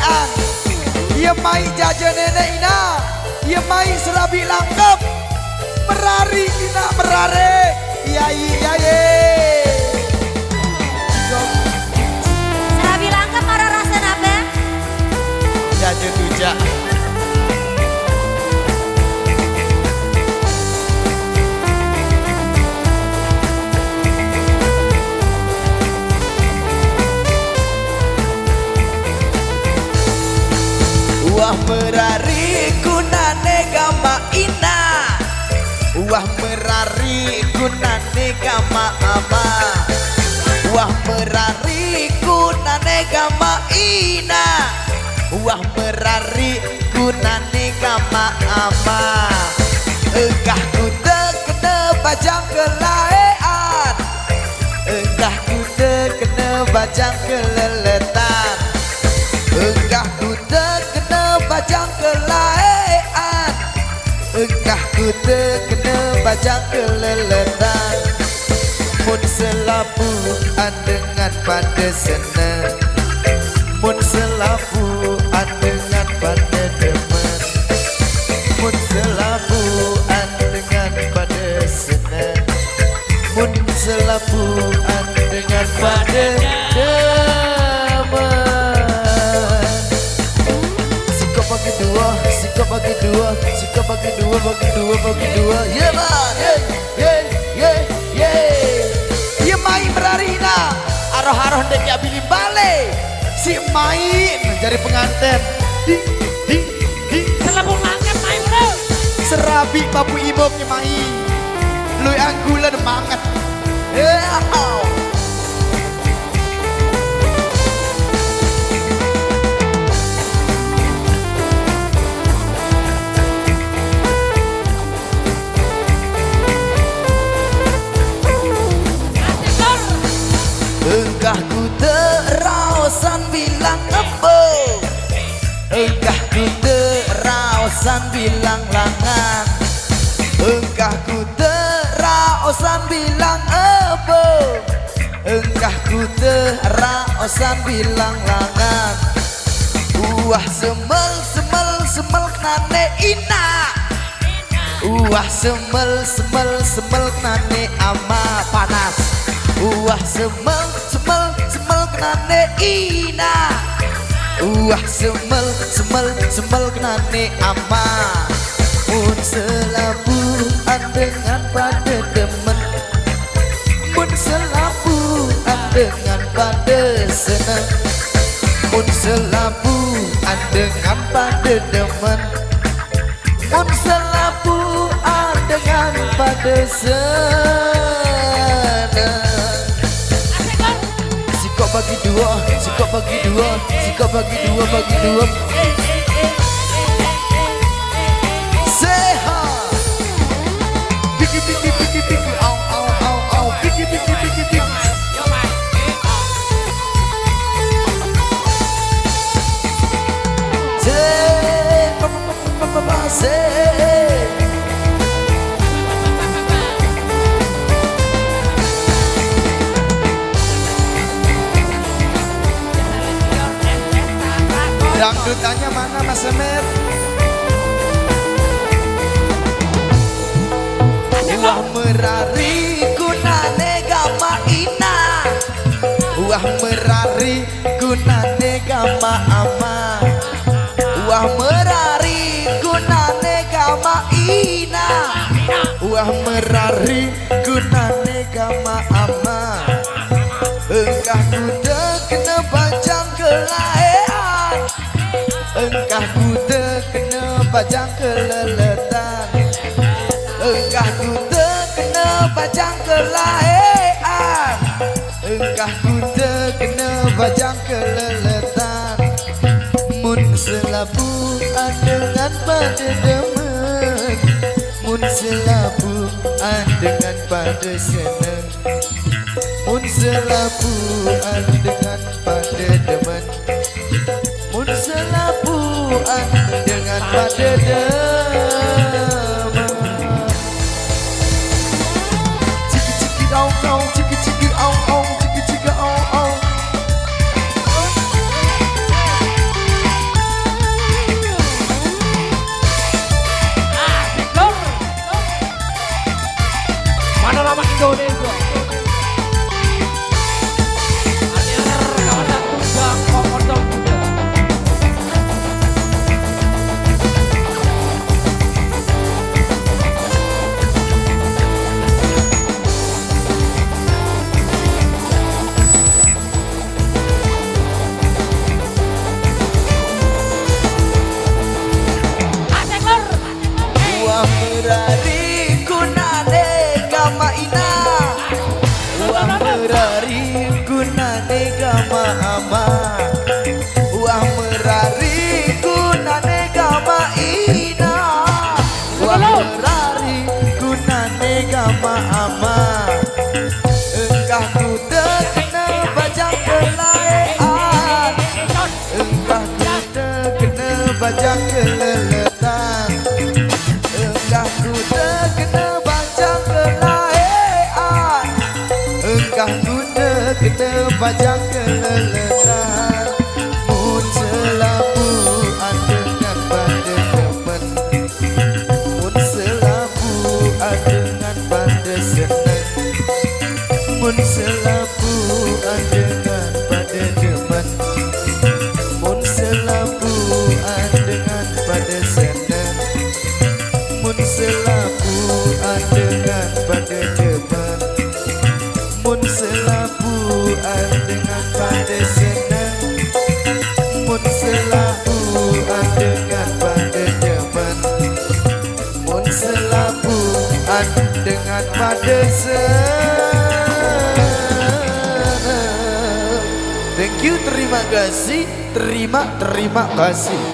an. Ia mai jaja nenek ina, ia mai serabi langkap. Merari ina merare, yai yai. Serabi langkap para rasa apa? Jaja tujak. Wah merari kunane gama ina, wah merari kunane gama ama, wah merari kunane gama ina, wah merari kunane gama ama. Enggah ku terkena bajang kelaean, enggah ku terkena bajang keleletan, enggah ku terkena bajang kelaean, enggah ku terkena bajang keleletan. Mun selapuan dengan pada senang, mun selapuan dengan pada demen, mun selapuan dengan pada senang, mun selapuan dengan pada demen. Sikap bagi dua, sikap bagi dua, sikap bagi dua, bagi dua, bagi dua. Yeah man, yeah, yeah, yeah, yeah. Ia mai merarina, aroh-aroh ndek ya bili bale. Si mai menjadi pengantin. Di, di. Selapung langit main bro. Serabi babu ibu mai. Lui anggulan mangat. Oh. Enggah ku terausan bilang apa, enggah ku terausan bilang langan, enggah ku terausan bilang apa, enggah ku terausan bilang langan. Wah semel semel semel nane ina, wah semel semel semel nane ama panas. Wah semel semel semel kenane ina, wah semel semel semel kenane ama. Mun selapuan dengan pada demen, mun selapuan dengan pada senang, mun selapuan dengan pada demen, mun selapuan dengan pada senang. Sikap bagi dua, sikap bagi dua, sikap bagi dua, bagi dua. Sehat. Piki piki piki piki, au au au au, piki piki piki piki. Dangdutannya mana Mas Semer? Wah merari kunane gama ina, wah merari kunane gama ama, wah merari kunane gama ina, wah merari kunane gama ama. Enggah ku terkena bajang kelaean, enggah ku terkena bajang keleletan, enggah ku terkena bajang kelaean, enggah ku terkena bajang keleletan. Mun selapuan dengan pada demen, mun selapuan dengan pada senang, mun selapuan dengan pada demen, mun selapuan dengan pada demen. Ciki ciki au au, ciki ciki au au, ciki ciki au au. berjalan dengan pada senang. Thank you, terima kasih, terima kasih.